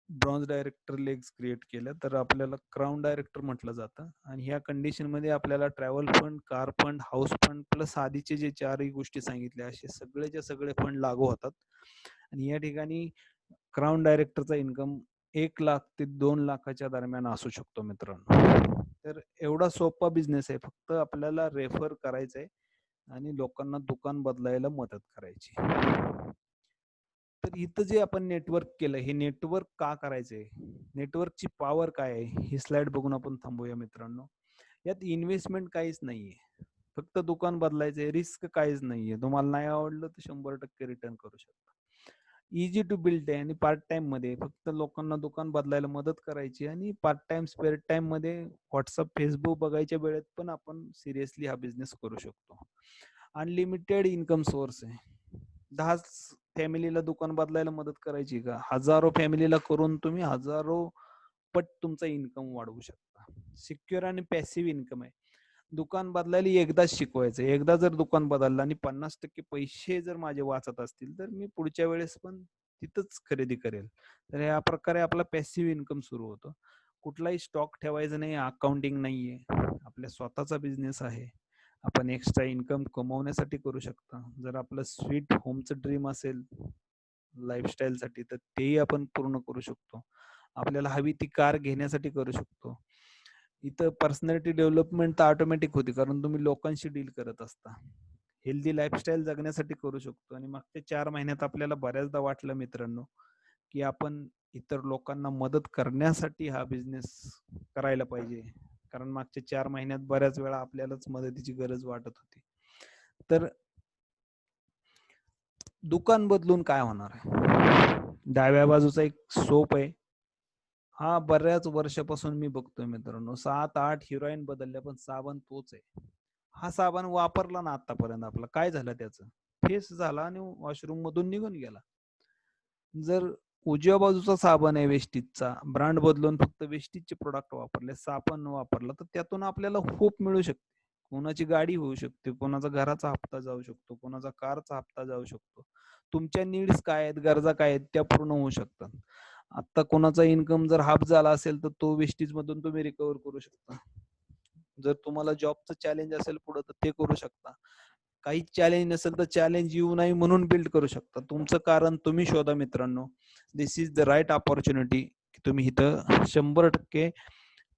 ब्रॉन्झ डायरेक्टर लेग्स क्रिएट केल्या, तर आपल्याला क्राऊन डायरेक्टर म्हटलं जातं आणि ह्या कंडिशन मध्ये आपल्याला travel fund, car fund, house fund plus आधीचे जे 4ही गोष्टी सांगितल्या असे सगळेच्या सगळे फंड लागू होतात. आणि या ठिकाणी क्राऊन डायरेक्टरचा इन्कम 1 लाख ते 2 लाखाच्या दरम्यान असू शकतो मित्रांनो. तर एवढा सोपा बिझनेस आहे. फक्त आपल्याला रेफर करायचंय आणि लोकांना दुकान बदलायला मदत करायची. तर इथं जे आपण नेटवर्क केलं, हे नेटवर्क का करायचंय? नेटवर्कची पॉवर काय आहे? ही स्लाइड बघून आपण थांबूया मित्रांनो. यात इन्व्हेस्टमेंट काहीच नाहीये. फक्त दुकान बदलायचंय, रिस्क काहीच नाहीये. तुम्हाला नाही आवडलं तर 100% रिटर्न करू शकता. इझी टू बिल्ड आहे आणि पार्ट टाइम मध्ये फक्त लोकांना दुकान बदलायला मदत करायची आणि पार्ट टाइम स्पेअर टाइम मध्ये व्हॉट्सअप फेसबुक बघायच्या वेळेत पण आपण सिरियसली हा बिझनेस करू शकतो. अनलिमिटेड इन्कम सोर्स आहे. 10 फॅमिलीला दुकान बदलायला मदत करायची का? हजारो फॅमिलीला करून तुम्ही हजारो पट तुमचा इन्कम वाढवू शकता. सिक्युअर आणि पॅसिव्ह इन्कम आहे. दुकान बदलायला एकदाच शिकवायचं. एकदा जर दुकान बदललं आणि 50% पैसे जर माझे वाचत असतील तर मी पुढच्या वेळेस पण तिथंच खरेदी करेल. तर या प्रकारे आपला पॅसिव्ह इन्कम सुरू होतो. कुठलाही स्टॉक ठेवायचा नाही, अकाउंटिंग नाहीये. आपल्या स्वतःचा बिझनेस आहे. आपण एक्स्ट्रा इन्कम कमवण्यासाठी करू शकता. जर आपलं स्वीट होमचं ड्रीम असेल लाईफस्टाईलसाठी तर तेही आपण पूर्ण करू शकतो. आपल्याला हवी ती कार घेण्यासाठी करू शकतो. इथं पर्सनॅलिटी डेव्हलपमेंट तर ऑटोमॅटिक होते कारण तुम्ही लोकांशी डील करत असता. हेल्दी लाईफस्टाईल जगण्यासाठी करू शकतो आणि मागच्या 4 महिन्यात आपल्याला बऱ्याचदा वाटलं मित्रांनो, की आपण इतर लोकांना मदत करण्यासाठी हा बिझनेस करायला पाहिजे. कारण मागच्या 4 महिन्यात बऱ्याच वेळा आपल्यालाच मदतीची गरज वाटत होती. तर दुकान बदलून काय होणार आहे? डाव्या बाजूचा एक सोप आहे. हा बऱ्याच वर्षापासून मी बघतोय मित्रांनो. 7-8 हिरोईन बदलल्या पण साबण तोच आहे. हा साबण वापरला ना आतापर्यंत आपला काय झालं त्याचं? फेस झाला आणि वॉशरूम मधून निघून गेला. जर उजव्या बाजूचा साबण आहे वेस्टीजचा, ब्रँड बदलून फक्त वेस्टीजचे प्रोडक्ट वापरले, साबण वापरला तर त्यातून आपल्याला होप मिळू शकते. कोणाची गाडी होऊ शकते, कोणाचा घराचा हप्ता जाऊ शकतो, कोणाचा कारचा हप्ता जाऊ शकतो. तुमच्या नीड्स काय आहेत, गरजा काय आहेत त्या पूर्ण होऊ शकतात. आता कोणाचा इन्कम जर हाफ झाला असेल तर तो वेस्टीज मधून तुम्ही रिकव्हर करू शकता. जर तुम्हाला जॉबचं चॅलेंज असेल पुढे तर ते करू शकता. काही चॅलेंज नसेल तर चॅलेंज येऊ नये म्हणून बिल्ड करू शकता. तुमचं कारण तुम्ही शोधा मित्रांनो. दिस इज द राईट अपॉर्च्युनिटी की तुम्ही इथं 100%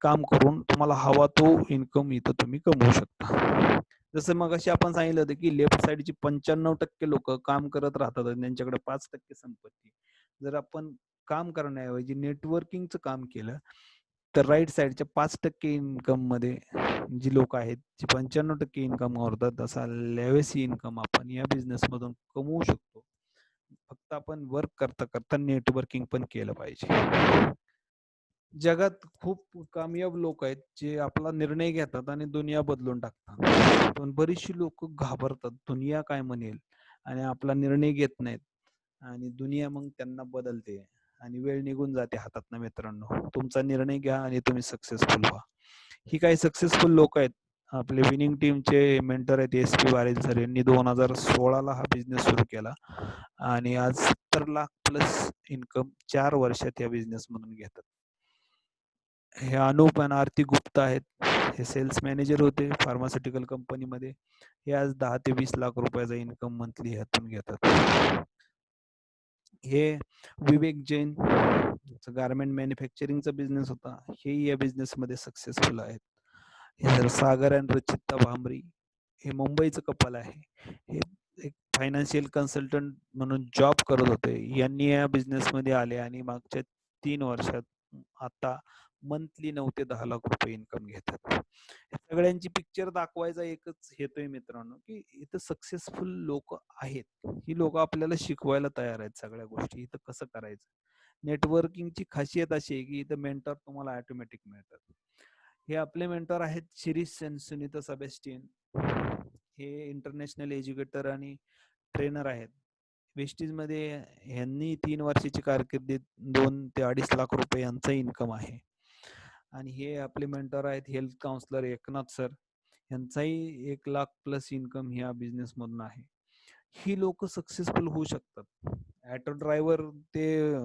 काम करून तुम्हाला हवा तो इन्कम इथं तुम्ही कमवू शकता. जसं मगाशी आपण सांगितलं होतं की लेफ्ट साईडची 95% लोक काम करत राहतात आणि त्यांच्याकडे 5% संपत्ती. जर आपण काम करण्याऐवजी नेटवर्किंगचं काम केलं तर राईट साईडच्या 5% इन्कम मध्ये जी लोक आहेत जी 95% इन्कम करतात तसा लेवसी इन्कम आपण या बिझनेस मधून कमवू शकतो. फक्त आपण वर्क करता करता नेटवर्किंग पण केलं पाहिजे. जगात खूप कामयाब लोक आहेत जे आपला निर्णय घेतात आणि दुनिया बदलून टाकतात. पण बरीचशी लोक घाबरतात दुनिया काय म्हणेल आणि आपला निर्णय घेत नाहीत आणि दुनिया मग त्यांना बदलते आणि वेळ निघून जाते हातातनं मित्रांनो. तुमचा निर्णय घ्या आणि तुम्ही सक्सेसफुल व्हा. ही काही सक्सेसफुल लोक आहेत. आपले विनिंग टीमचे मेंटर आहेत SP वारेल सर. यांनी 2016 हा बिझनेस सुरू केला आणि आज 70 लाख प्लस इन्कम 4 वर्षात या बिझनेस मधून घेतात. हे अनूप आणि आरती गुप्ता आहेत. हे सेल्स मॅनेजर होते फार्मास्युटिकल कंपनीमध्ये. हे आज 10 ते 20 लाख रुपयाचा इन्कम मंथली ह्यातून घेतात. हे विवेक जैन गारमेंट मॅन्युफॅक्चरिंगचा बिझनेस होता. हे या बिझनेस मध्ये सक्सेसफुल आहेत. हे सागर आणि रचिता भांबरी हे मुंबईचं कपल आहे. हे एक फायनान्शियल कन्सल्टंट म्हणून जॉब करत होते. यांनी या बिझनेस मध्ये आले आणि मागच्या 3 वर्षात आता मंथली 9 ते 10 लाख रुपये इन्कम घेतात. सगळ्यांची पिक्चर दाखवायचा एकच हेतू आहे मित्रांनो की इथं सक्सेसफुल लोक आहेत. ही लोक आपल्याला शिकवायला तयार आहेत सगळ्या गोष्टी. इथं कसं करायचं. नेटवर्किंगची खासियत अशी आहे की इथं मेंटर तुम्हाला ऑटोमॅटिक मिळतात. हे आपले मेंटर आहेत शिरीष आणि सुनीता सेबॅस्टियन. हे इंटरनॅशनल एज्युकेटर आणि ट्रेनर आहेत. वेस्टीज मध्ये यांनी 3 वर्षाची कारकिर्दीत 2 ते 2.5 लाख रुपये यांचा इन्कम आहे. आणि हे आपले मेंटर आहेत हेल्थ काउन्सिलर एकनाथ सर. यांचाही 1 लाख प्लस इन्कम ह्या बिझनेस मधून आहे. ही लोक सक्सेसफुल होऊ शकतात. ऑटो ड्रायव्हर ते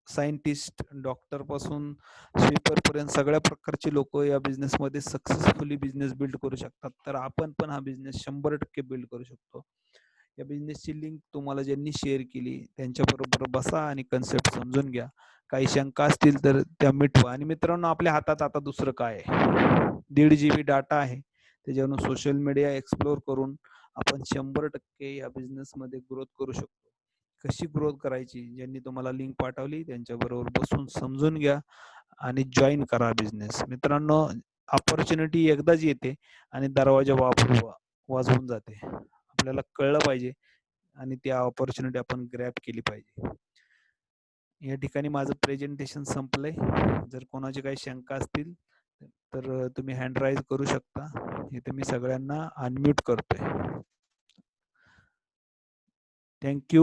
सायंटिस्ट, डॉक्टर पासून स्वीपर पर्यंत सगळ्या प्रकारचे लोक या बिझनेस मध्ये सक्सेसफुली बिझनेस बिल्ड करू शकतात. तर आपण पण हा बिझनेस 100% बिल्ड करू शकतो. या बिझनेसची लिंक तुम्हाला ज्यांनी शेअर केली त्यांच्याबरोबर बसा आणि कन्सेप्ट समजून घ्या. काही शंका असतील तर त्या मिटवा. आणि मित्रांनो आपल्या हातात आता दुसरं काय आहे. 1.5 GB डाटा आहे. त्याच्यावरून सोशल मीडिया एक्सप्लोर करून आपण 100% या बिझनेस मध्ये ग्रोथ करू शकतो. कशी ग्रोथ करायची ज्यांनी तुम्हाला लिंक पाठवली त्यांच्याबरोबर बसून समजून घ्या आणि जॉईन करा बिझनेस. मित्रांनो अपॉर्च्युनिटी एकदाच येते आणि दरवाजा वापरू वाजवून जाते. आपल्याला कळलं पाहिजे आणि ती ऑपॉर्च्युनिटी आपण ग्रॅब केली पाहिजे. या ठिकाणी माझं प्रेझेंटेशन संपलंय. जर कोणाची काही शंका असतील तर तुम्ही हँड राईज करू शकता. इथे मी सगळ्यांना अनम्यूट करतोय. Thank you.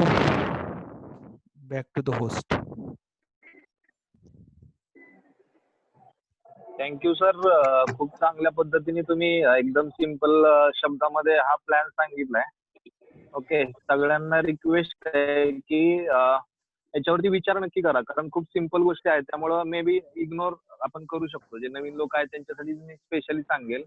Back to the host. Thank you sir. खूप चांगल्या पद्धतीने तुम्ही एकदम सिंपल शब्दामध्ये हा प्लॅन सांगितलाय. ओके, सगळ्यांना रिक्वेस्ट आहे की याच्यावरती विचार नक्की करा, कारण खूप सिंपल गोष्टी आहेत, त्यामुळं मे बी इग्नोर आपण करू शकतो. जे नवीन लोक आहेत त्यांच्यासाठी मी स्पेशली सांगेल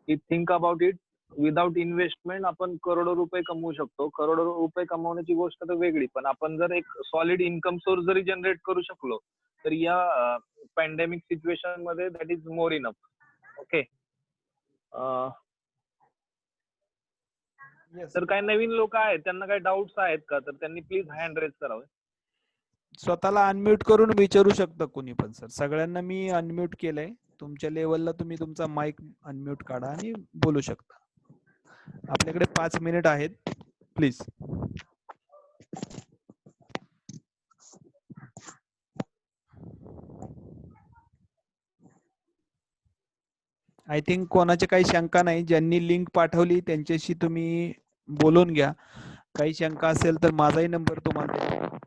की think about it. Without investment आपण करोडो रुपये कमवू शकतो. करोडो रुपये कमवण्याची गोष्ट तर वेगळी, पण आपण जर एक सॉलिड इन्कम सोर्स जरी जनरेट करू शकलो तर या पॅन्डेमिक सिच्युएशन मध्ये that is more enough. Okay. तर काही नवीन लोक आहेत, त्यांना काही डाऊट्स आहेत का, तर त्यांनी प्लीज हँड रेज करावे. स्वतःला अनम्यूट करून विचारू शकता कोणी पण सर. सगळ्यांना मी अनम्यूट केलंय. तुमच्या लेवलला तुम्ही तुमचा माईक अनम्यूट काढा आणि बोलू शकता. आपल्याकडे 5 मिनिट आहेत. प्लीज. आय थिंक कोणाची काही शंका नाही. ज्यांनी लिंक पाठवली त्यांच्याशी तुम्ही बोलून घ्या. काही शंका असेल तर माझाही नंबर तुम्हाला देतो.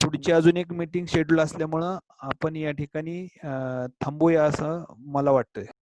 पुढची अजून एक मीटिंग शेड्यूल असल्यामुळं आपण या ठिकाणी थांबूया असं मला वाटतंय.